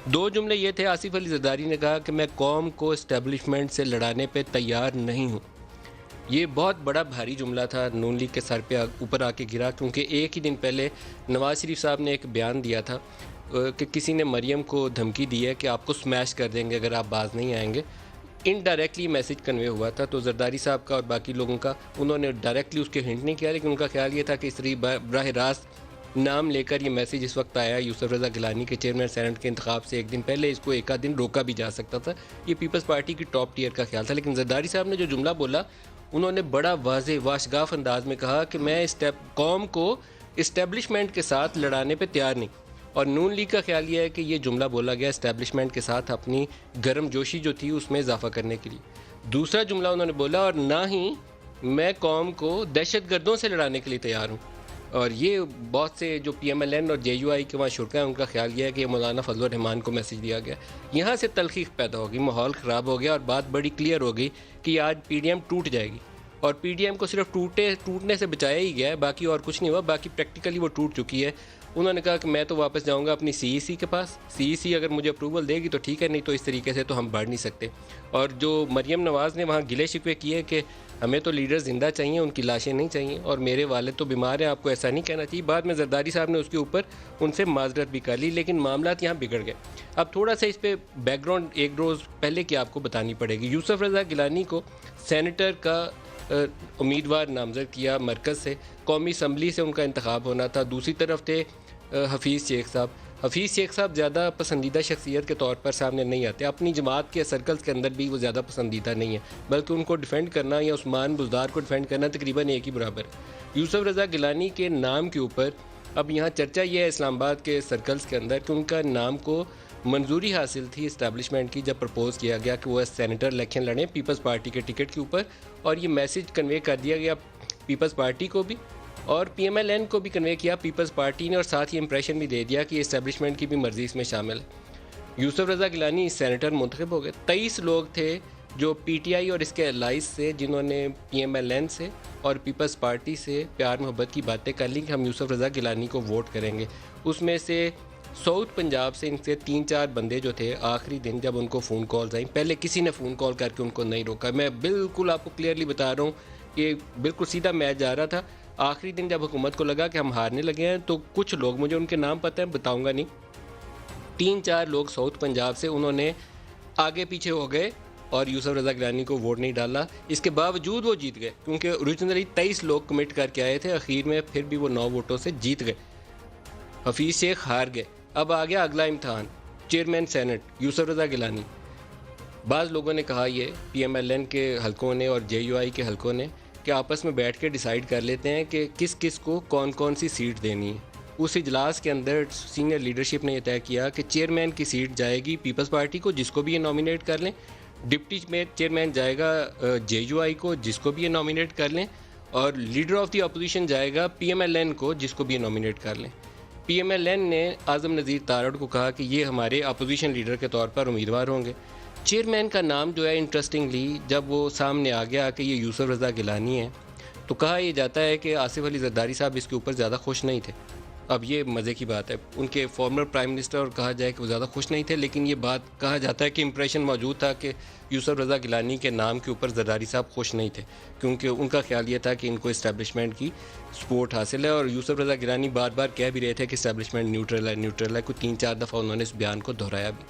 دو جملے یہ تھے، آصف علی زرداری نے کہا کہ میں قوم کو اسٹیبلشمنٹ سے لڑانے پہ تیار نہیں ہوں۔ یہ بہت بڑا بھاری جملہ تھا، نون لیگ کے سر پہ اوپر آ کے گرا، کیونکہ ایک ہی دن پہلے نواز شریف صاحب نے ایک بیان دیا تھا کہ کسی نے مریم کو دھمکی دی ہے کہ آپ کو سمیش کر دیں گے اگر آپ باز نہیں آئیں گے۔ انڈائریکٹلی میسج کنوے ہوا تھا، تو زرداری صاحب کا اور باقی لوگوں کا، انہوں نے ڈائریکٹلی اس کے ہنٹ نہیں کیا، لیکن ان کا خیال یہ تھا کہ اس طرح براہ راست نام لے کر یہ میسج اس وقت آیا یوسف رضا گیلانی کے چیئرمین سینٹ کے انتخاب سے ایک دن پہلے، اس کو ایک آدھ دن روکا بھی جا سکتا تھا۔ یہ پیپلز پارٹی کی ٹاپ ٹیئر کا خیال تھا، لیکن زرداری صاحب نے جو جملہ بولا، انہوں نے بڑا واضح واشگاف انداز میں کہا کہ میں قوم کو اسٹیبلشمنٹ کے ساتھ لڑانے پہ تیار نہیں، اور نون لیگ کا خیال یہ ہے کہ یہ جملہ بولا گیا اسٹیبلشمنٹ کے ساتھ اپنی گرم جوشی جو تھی اس میں اضافہ کرنے کے لیے۔ دوسرا جملہ انہوں نے بولا، اور نہ ہی میں قوم کو دہشت گردوں سے لڑانے کے لیے تیار ہوں۔ اور یہ بہت سے جو پی ایم ایل این اور جے یو آئی کے وہاں شرکا ہیں، ان کا خیال یہ ہے کہ یہ مولانا فضل الرحمان کو میسج دیا گیا۔ یہاں سے تلخیص پیدا ہوگی، ماحول خراب ہو گیا، اور بات بڑی کلیئر ہو گئی کہ آج پی ڈی ایم ٹوٹ جائے گی، اور پی ڈی ایم کو صرف ٹوٹنے سے بچایا ہی گیا ہے، باقی اور کچھ نہیں ہوا، باقی پریکٹیکلی وہ ٹوٹ چکی ہے۔ انہوں نے کہا کہ میں تو واپس جاؤں گا اپنی سی ای سی کے پاس، سی ای سی اگر مجھے اپروول دے گی تو ٹھیک ہے، نہیں تو اس طریقے سے تو ہم بڑھ نہیں سکتے۔ اور جو مریم نواز نے وہاں گلے شکوے کیے کہ ہمیں تو لیڈر زندہ چاہیے، ان کی لاشیں نہیں چاہیے، اور میرے والد تو بیمار ہیں، آپ کو ایسا نہیں کہنا چاہیے۔ بعد میں زرداری صاحب نے اس کے اوپر ان سے معذرت بھی کر لی، لیکن معاملات یہاں بگڑ گئے۔ اب تھوڑا سا اس پہ بیک گراؤنڈ ایک روز پہلے کی آپ کو بتانی پڑے گی۔ یوسف رضا گیلانی کو سینیٹر کا امیدوار نامزد کیا مرکز سے، قومی اسمبلی سے ان کا انتخاب ہونا تھا۔ دوسری طرف تھے حفیظ شیخ صاحب۔ حفیظ شیخ صاحب زیادہ پسندیدہ شخصیت کے طور پر سامنے نہیں آتے، اپنی جماعت کے سرکلز کے اندر بھی وہ زیادہ پسندیدہ نہیں ہے، بلکہ ان کو ڈیفینڈ کرنا یا عثمان بزدار کو ڈیفینڈ کرنا تقریباً ایک ہی برابر ہے۔ یوسف رضا گیلانی کے نام کے اوپر اب یہاں چرچا یہ ہے اسلام آباد کے سرکلز کے اندر کہ ان کا نام کو منظوری حاصل تھی اسٹیبلشمنٹ کی، جب پرپوز کیا گیا کہ وہ سینیٹر الیکشن لڑیں پیپلز پارٹی کے ٹکٹ کے اوپر، اور یہ میسج کنوے کر دیا گیا پیپلز پارٹی کو بھی، اور پی ایم ایل این کو بھی کنوے کیا پیپلز پارٹی نے، اور ساتھ یہ امپریشن بھی دے دیا کہ یہ اسٹیبلشمنٹ کی بھی مرضی اس میں شامل ہے۔ یوسف رضا گیلانی سینیٹر منتخب ہو گئے۔ 23 لوگ تھے جو پی ٹی آئی اور اس کے الائز سے، جنہوں نے پی ایم ایل این سے اور پیپلز پارٹی سے پیار محبت کی باتیں کر لیں کہ ہم یوسف رضا گیلانی کو ووٹ کریں گے۔ اس میں سے ساؤتھ پنجاب سے ان سے 3-4 بندے جو تھے، آخری دن جب ان کو فون کالز آئیں، پہلے کسی نے فون کال کر کے ان کو نہیں روکا، میں بالکل آپ کو کلیئرلی بتا رہا ہوں کہ بالکل سیدھا میچ جا رہا تھا۔ آخری دن جب حکومت کو لگا کہ ہم ہارنے لگے ہیں، تو کچھ لوگ، مجھے ان کے نام پتہ ہے، بتاؤں گا نہیں، 3-4 لوگ ساؤتھ پنجاب سے، انہوں نے آگے پیچھے ہو گئے اور یوسف رضا گیلانی کو ووٹ نہیں ڈالا۔ اس کے باوجود وہ جیت گئے، کیونکہ اوریجنلی 23 لوگ کمٹ کر کے آئے تھے، اخیر میں پھر بھی وہ 9 ووٹوں سے جیت گئے۔ حفیظ شیخ ہار گئے۔ اب آ گیا اگلا امتحان، چیئرمین سینٹ یوسف رضا گیلانی۔ بعض لوگوں نے کہا، یہ پی ایم ایل این کے حلقوں نے اور جے یو آئی کے حلقوں نے، کہ آپس میں بیٹھ کے ڈیسائیڈ کر لیتے ہیں کہ کس کس کو کون کون سی سیٹ دینی ہے۔ اس اجلاس کے اندر سینئر لیڈرشپ نے یہ طے کیا کہ چیئرمین کی سیٹ جائے گی پیپلز پارٹی کو، جس کو بھی یہ نامینیٹ کر لیں، ڈپٹی چیئرمین جائے گا جے یو آئی کو، جس کو بھی یہ نامینیٹ کر لیں، اور لیڈر آف دی اپوزیشن جائے گا پی ایم ایل این کو، جس کو بھی یہ نامینیٹ کر لیں۔ پی ایم ایل این نے اعظم نذیر تارڑ کو کہا کہ یہ ہمارے اپوزیشن لیڈر کے طور پر امیدوار ہوں گے۔ چیئرمین کا نام جو ہے انٹرسٹنگلی جب وہ سامنے آ گیا کہ یہ یوسف رضا گیلانی ہے، تو کہا یہ جاتا ہے کہ آصف علی زرداری صاحب اس کے اوپر زیادہ خوش نہیں تھے۔ اب یہ مزے کی بات ہے، ان کے فارمر پرائم منسٹر، اور کہا جائے کہ وہ زیادہ خوش نہیں تھے، لیکن یہ بات کہا جاتا ہے کہ امپریشن موجود تھا کہ یوسف رضا گیلانی کے نام کے اوپر زرداری صاحب خوش نہیں تھے، کیونکہ ان کا خیال یہ تھا کہ ان کو اسٹیبلشمنٹ کی سپورٹ حاصل ہے، اور یوسف رضا گیلانی بار بار کہہ بھی رہے تھے کہ اسٹیبلشمنٹ نیوٹرل ہے، نیوٹرل ہے، کوئی 3-4 دفعہ انہوں نے اس بیان کو دہرایا بھی۔